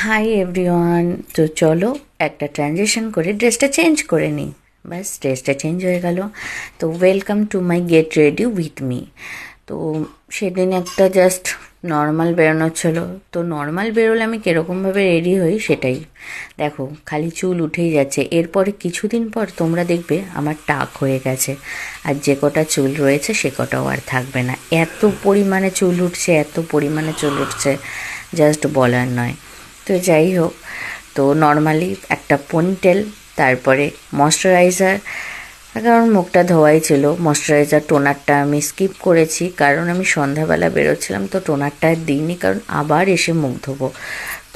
Hi everyone. তো চলো একটা ট্রানজেকশন করে ড্রেসটা চেঞ্জ করে নিই। ব্যাস ড্রেসটা চেঞ্জ হয়ে গেল। তো welcome to my get ready with me. তো সেদিন একটা জাস্ট নর্মাল বেরোনো ছিল। তো নর্মাল বেরোলে আমি কীরকমভাবে রেডি হই সেটাই দেখো। খালি চুল উঠেই যাচ্ছে। এরপরে কিছুদিন পর তোমরা দেখবে আমার টাক হয়ে গেছে, আর যে কটা চুল রয়েছে সে কটাও আর থাকবে না। এত পরিমাণে চুল উঠছে, এত পরিমাণে চুল উঠছে, জাস্ট বলার নয়। তো যাই হোক, তো নর্মালি একটা পনিটেল, তারপরে ময়শ্চারাইজার, কারণ মুখটা ধোয়াই ছিল। ময়শ্চারাইজার টোনারটা আমি স্কিপ করেছি, কারণ আমি সন্ধ্যাবেলা বেরোচ্ছিলাম, তো টোনারটা আর দিইনি, কারণ আবার এসে মুখ ধোবো।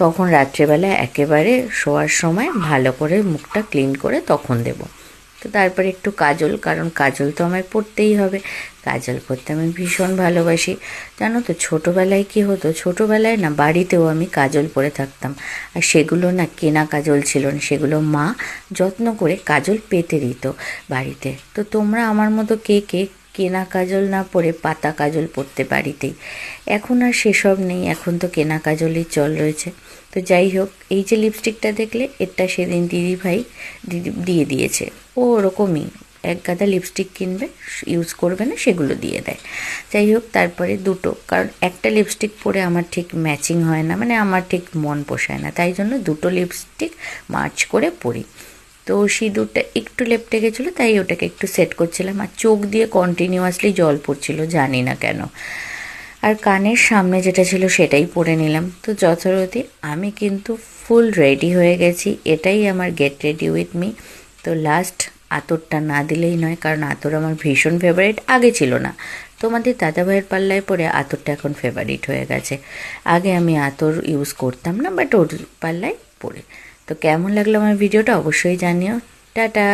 তখন রাত্রেবেলা একেবারে শোয়ার সময় ভালো করে মুখটা ক্লিন করে তখন দেবো। তো তারপরে একটু কাজল, কারণ কাজল তো আমায় পরতেই হবে। কাজল করতে আমি ভীষণ ভালোবাসি। জানো তো ছোটোবেলায় কী হতো, ছোটোবেলায় না বাড়িতেও আমি কাজল পরে থাকতাম, আর সেগুলো না কেনা কাজল ছিল না, সেগুলো মা যত্ন করে কাজল পেতে দিত বাড়িতে। তো তোমরা আমার মতো কে কে কেনা কাজল না পরে পাতা কাজল পরতে বাড়িতেই? এখন আর সেসব নেই, এখন তো কেনা কাজলই চল রয়েছে। তো যাই হোক, এই যে লিপস্টিকটা দেখলে, এটা সেদিন দিদি দিয়ে দিয়েছে। ও ওরকমই এক গাদা লিপস্টিক কিনবে, ইউজ করবে না, সেগুলো দিয়ে দেয়। যাই হোক, তারপরে দুটো, কারণ একটা লিপস্টিক পরে আমার ঠিক ম্যাচিং হয় না, মানে আমার ঠিক মন পোষায় না, তাই জন্য দুটো লিপস্টিক মার্চ করে পরি। তো সিঁদুরটা একটু লেপটে গেছিলো, তাই ওটাকে একটু সেট করছিলাম, আর চোখ দিয়ে কন্টিনিউয়াসলি জল পড়ছিল, জানি না কেন। আর কানের সামনে যেটা ছিল সেটাই পরে নিলাম। তো যথারীতি আমি কিন্তু ফুল রেডি হয়ে গেছি। এটাই আমার গেট রেডি উইথ মি। তো লাস্ট আতরটা না দিলেই নয়, কারণ আতর আমার ভীষণ ফেভারিট, আগে ছিল না। তোমাদের দাদাভাইয়ের পাল্লায় পরে আতরটা এখন ফেভারিট হয়ে গেছে। আগে আমি আতর ইউজ করতাম না, বাট ওর পাল্লায় পড়ে। তো কেমন লাগলো আমার ভিডিওটা অবশ্যই জানিও। টাটা।